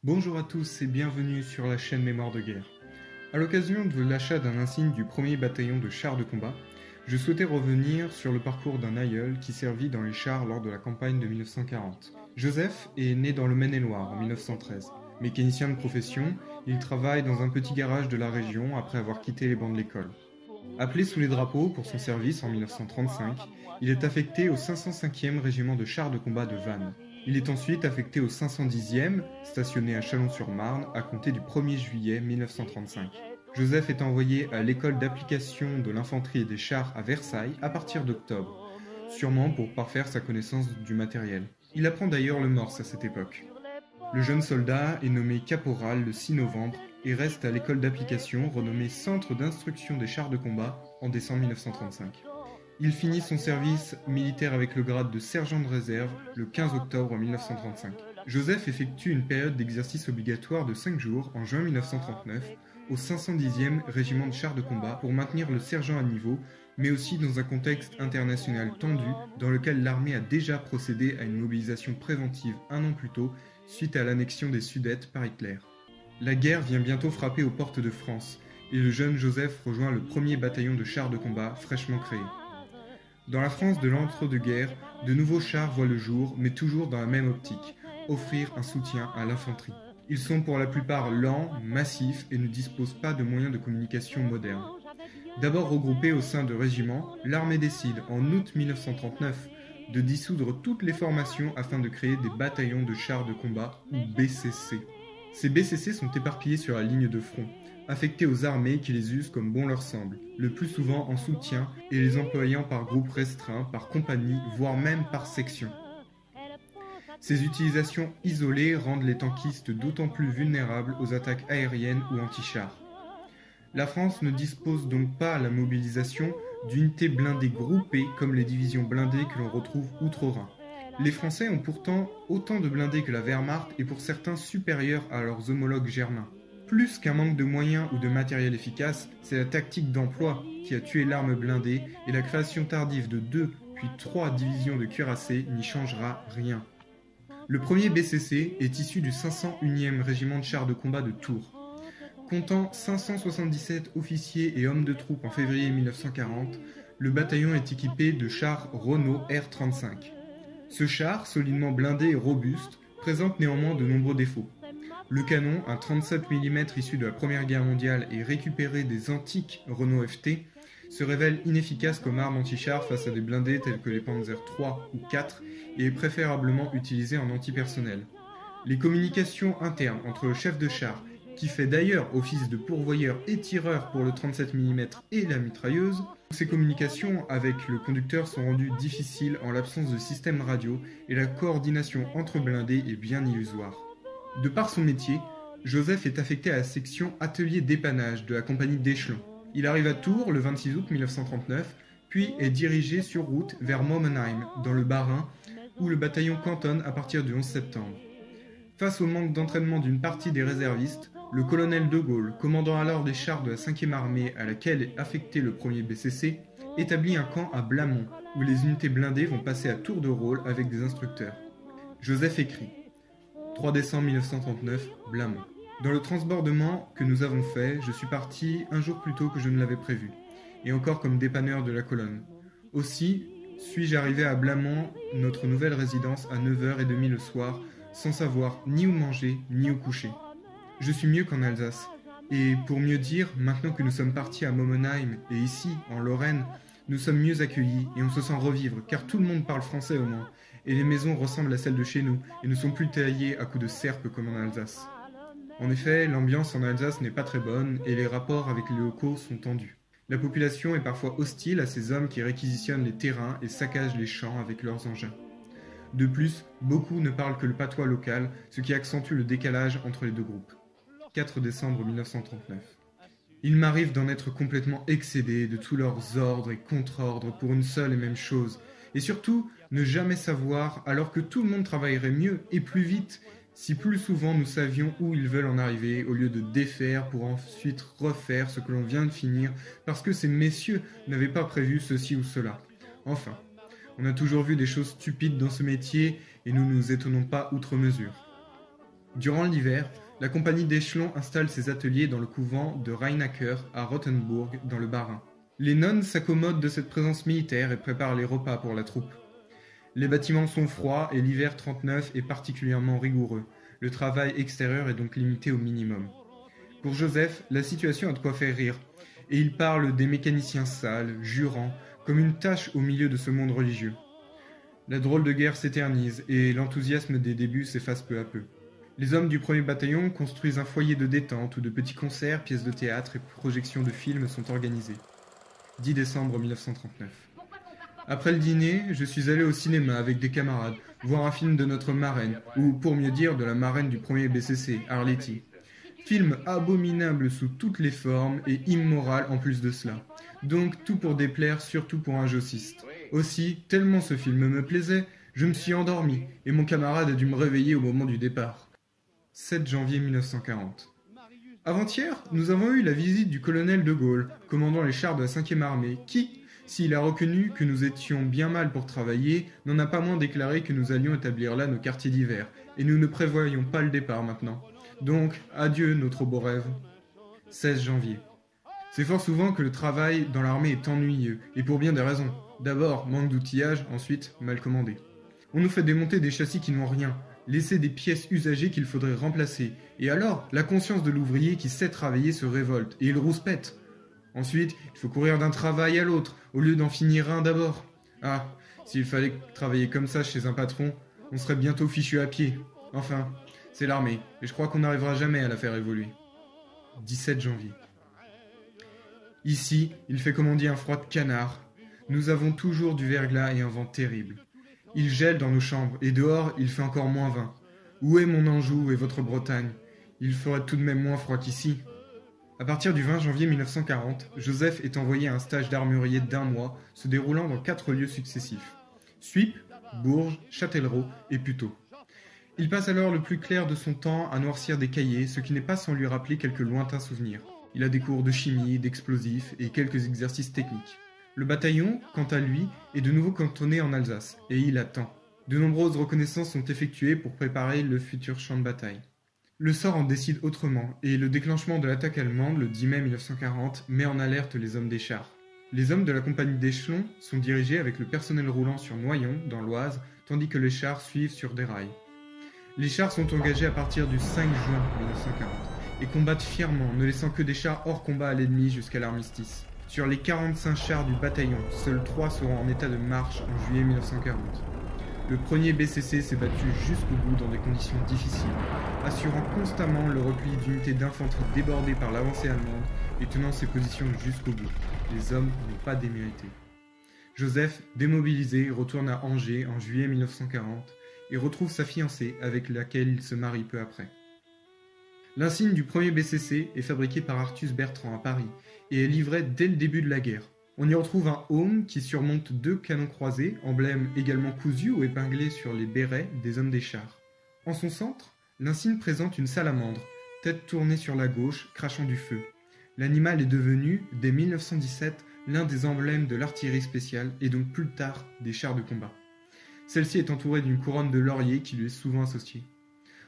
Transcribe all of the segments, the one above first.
Bonjour à tous et bienvenue sur la chaîne Mémoire de guerre. A l'occasion de l'achat d'un insigne du 1er bataillon de chars de combat, je souhaitais revenir sur le parcours d'un aïeul qui servit dans les chars lors de la campagne de 1940. Joseph est né dans le Maine-et-Loire en 1913. Mécanicien de profession, il travaille dans un petit garage de la région après avoir quitté les bancs de l'école. Appelé sous les drapeaux pour son service en 1935, il est affecté au 505e régiment de chars de combat de Vannes. Il est ensuite affecté au 510e, stationné à Chalon-sur-Marne, à compter du 1er juillet 1935. Joseph est envoyé à l'école d'application de l'infanterie et des chars à Versailles à partir d'octobre, sûrement pour parfaire sa connaissance du matériel. Il apprend d'ailleurs le morse à cette époque. Le jeune soldat est nommé caporal le 6 novembre et reste à l'école d'application renommée Centre d'instruction des chars de combat en décembre 1935. Il finit son service militaire avec le grade de sergent de réserve le 15 octobre 1935. Joseph effectue une période d'exercice obligatoire de 5 jours en juin 1939 au 510e régiment de chars de combat pour maintenir le sergent à niveau, mais aussi dans un contexte international tendu dans lequel l'armée a déjà procédé à une mobilisation préventive un an plus tôt suite à l'annexion des Sudètes par Hitler. La guerre vient bientôt frapper aux portes de France et le jeune Joseph rejoint le 1er bataillon de chars de combat fraîchement créé. Dans la France de l'entre-deux-guerres, de nouveaux chars voient le jour, mais toujours dans la même optique, offrir un soutien à l'infanterie. Ils sont pour la plupart lents, massifs et ne disposent pas de moyens de communication modernes. D'abord regroupée au sein de régiments, l'armée décide, en août 1939, de dissoudre toutes les formations afin de créer des bataillons de chars de combat, ou BCC. Ces BCC sont éparpillés sur la ligne de front, affectés aux armées qui les usent comme bon leur semble, le plus souvent en soutien et les employant par groupes restreints, par compagnie, voire même par section. Ces utilisations isolées rendent les tankistes d'autant plus vulnérables aux attaques aériennes ou anti-chars. La France ne dispose donc pas à la mobilisation d'unités blindées groupées comme les divisions blindées que l'on retrouve outre-Rhin. Les Français ont pourtant autant de blindés que la Wehrmacht et pour certains supérieurs à leurs homologues germains. Plus qu'un manque de moyens ou de matériel efficace, c'est la tactique d'emploi qui a tué l'arme blindée et la création tardive de 2 puis 3 divisions de cuirassés n'y changera rien. Le premier BCC est issu du 501e régiment de chars de combat de Tours. Comptant 577 officiers et hommes de troupe en février 1940, le bataillon est équipé de chars Renault R-35. Ce char, solidement blindé et robuste, présente néanmoins de nombreux défauts. Le canon, un 37 mm issu de la Première Guerre mondiale et récupéré des antiques Renault FT, se révèle inefficace comme arme anti-char face à des blindés tels que les Panzer III ou IV et est préférablement utilisé en antipersonnel. Les communications internes entre le chef de char, qui fait d'ailleurs office de pourvoyeur et tireur pour le 37 mm et la mitrailleuse, ces communications avec le conducteur sont rendues difficiles en l'absence de système radio et la coordination entre blindés est bien illusoire. De par son métier, Joseph est affecté à la section atelier dépannage de la compagnie d'Échelon. Il arrive à Tours le 26 août 1939, puis est dirigé sur route vers Momenheim, dans le Bas-Rhin, où le bataillon cantonne à partir du 11 septembre. Face au manque d'entraînement d'une partie des réservistes, le colonel de Gaulle, commandant alors des chars de la 5e armée à laquelle est affecté le 1er BCC, établit un camp à Blamont, où les unités blindées vont passer à tour de rôle avec des instructeurs. Joseph écrit 3 décembre 1939, Blamont. Dans le transbordement que nous avons fait, je suis parti un jour plus tôt que je ne l'avais prévu, et encore comme dépanneur de la colonne. Aussi, suis-je arrivé à Blamont, notre nouvelle résidence, à 9h30 le soir, sans savoir ni où manger, ni où coucher. Je suis mieux qu'en Alsace, et pour mieux dire, maintenant que nous sommes partis à Momenheim, et ici, en Lorraine, nous sommes mieux accueillis, et on se sent revivre, car tout le monde parle français au moins, et les maisons ressemblent à celles de chez nous, et ne sont plus taillées à coups de serpe comme en Alsace. En effet, l'ambiance en Alsace n'est pas très bonne, et les rapports avec les locaux sont tendus. La population est parfois hostile à ces hommes qui réquisitionnent les terrains et saccagent les champs avec leurs engins. De plus, beaucoup ne parlent que le patois local, ce qui accentue le décalage entre les deux groupes. 4 décembre 1939. Il m'arrive d'en être complètement excédé de tous leurs ordres et contre-ordres pour une seule et même chose, et surtout ne jamais savoir alors que tout le monde travaillerait mieux et plus vite si plus souvent nous savions où ils veulent en arriver au lieu de défaire pour ensuite refaire ce que l'on vient de finir parce que ces messieurs n'avaient pas prévu ceci ou cela. Enfin, on a toujours vu des choses stupides dans ce métier et nous nous étonnons pas outre mesure. Durant l'hiver, la compagnie d'échelon installe ses ateliers dans le couvent de Rheinacker à Rothenburg, dans le Bas-Rhin. Les nonnes s'accommodent de cette présence militaire et préparent les repas pour la troupe. Les bâtiments sont froids et l'hiver 39 est particulièrement rigoureux. Le travail extérieur est donc limité au minimum. Pour Joseph, la situation a de quoi faire rire, et il parle des mécaniciens sales, jurant, comme une tâche au milieu de ce monde religieux. La drôle de guerre s'éternise et l'enthousiasme des débuts s'efface peu à peu. Les hommes du premier bataillon construisent un foyer de détente où de petits concerts, pièces de théâtre et projections de films sont organisés. 10 décembre 1939. Après le dîner, je suis allé au cinéma avec des camarades, voir un film de notre marraine, ou pour mieux dire de la marraine du premier BCC, Arletty. Film abominable sous toutes les formes et immoral en plus de cela. Donc tout pour déplaire, surtout pour un jossiste. Aussi, tellement ce film me plaisait, je me suis endormi, et mon camarade a dû me réveiller au moment du départ. 7 janvier 1940. Avant-hier, nous avons eu la visite du colonel de Gaulle, commandant les chars de la 5e armée, qui, s'il a reconnu que nous étions bien mal pour travailler, n'en a pas moins déclaré que nous allions établir là nos quartiers d'hiver, et nous ne prévoyons pas le départ maintenant. Donc, adieu notre beau rêve. 16 janvier. C'est fort souvent que le travail dans l'armée est ennuyeux, et pour bien des raisons. D'abord, manque d'outillage, ensuite, mal commandé. On nous fait démonter des châssis qui n'ont rien, laisser des pièces usagées qu'il faudrait remplacer, et alors, la conscience de l'ouvrier qui sait travailler se révolte, et il rouspète. Ensuite, il faut courir d'un travail à l'autre, au lieu d'en finir un d'abord. Ah, s'il fallait travailler comme ça chez un patron, on serait bientôt fichu à pied. Enfin, c'est l'armée, et je crois qu'on n'arrivera jamais à la faire évoluer. 17 janvier. Ici, il fait comme on dit un froid de canard. Nous avons toujours du verglas et un vent terrible. Il gèle dans nos chambres, et dehors, il fait encore moins 20. Où est mon Anjou et votre Bretagne? Il ferait tout de même moins froid qu'ici. À partir du 20 janvier 1940, Joseph est envoyé à un stage d'armurier d'1 mois, se déroulant dans 4 lieux successifs. Suippes, Bourges, Châtellerault et Puteaux. Il passe alors le plus clair de son temps à noircir des cahiers, ce qui n'est pas sans lui rappeler quelques lointains souvenirs. Il a des cours de chimie, d'explosifs et quelques exercices techniques. Le bataillon, quant à lui, est de nouveau cantonné en Alsace, et il attend. De nombreuses reconnaissances sont effectuées pour préparer le futur champ de bataille. Le sort en décide autrement, et le déclenchement de l'attaque allemande, le 10 mai 1940, met en alerte les hommes des chars. Les hommes de la compagnie d'échelon sont dirigés avec le personnel roulant sur Noyon, dans l'Oise, tandis que les chars suivent sur des rails. Les chars sont engagés à partir du 5 juin 1940, et combattent fièrement, ne laissant que des chars hors combat à l'ennemi jusqu'à l'armistice. Sur les 45 chars du bataillon, seuls 3 seront en état de marche en juillet 1940. Le premier BCC s'est battu jusqu'au bout dans des conditions difficiles, assurant constamment le repli d'unités d'infanterie débordées par l'avancée allemande et tenant ses positions jusqu'au bout. Les hommes n'ont pas démérité. Joseph, démobilisé, retourne à Angers en juillet 1940 et retrouve sa fiancée avec laquelle il se marie peu après. L'insigne du premier BCC est fabriqué par Artus Bertrand à Paris et est livré dès le début de la guerre. On y retrouve un heaume qui surmonte 2 canons croisés, emblème également cousu ou épinglé sur les bérets des hommes des chars. En son centre, l'insigne présente une salamandre, tête tournée sur la gauche, crachant du feu. L'animal est devenu, dès 1917, l'un des emblèmes de l'artillerie spéciale et donc plus tard des chars de combat. Celle-ci est entourée d'une couronne de laurier qui lui est souvent associée.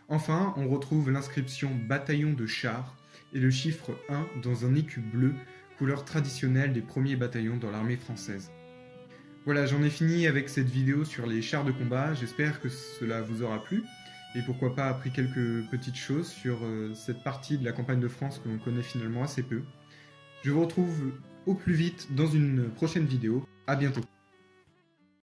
Enfin, on retrouve l'inscription « Bataillon de chars » et le chiffre 1 dans un écu bleu, couleur traditionnelle des premiers bataillons dans l'armée française. Voilà, j'en ai fini avec cette vidéo sur les chars de combat, j'espère que cela vous aura plu, et pourquoi pas appris quelques petites choses sur cette partie de la campagne de France que l'on connaît finalement assez peu. Je vous retrouve au plus vite dans une prochaine vidéo, à bientôt.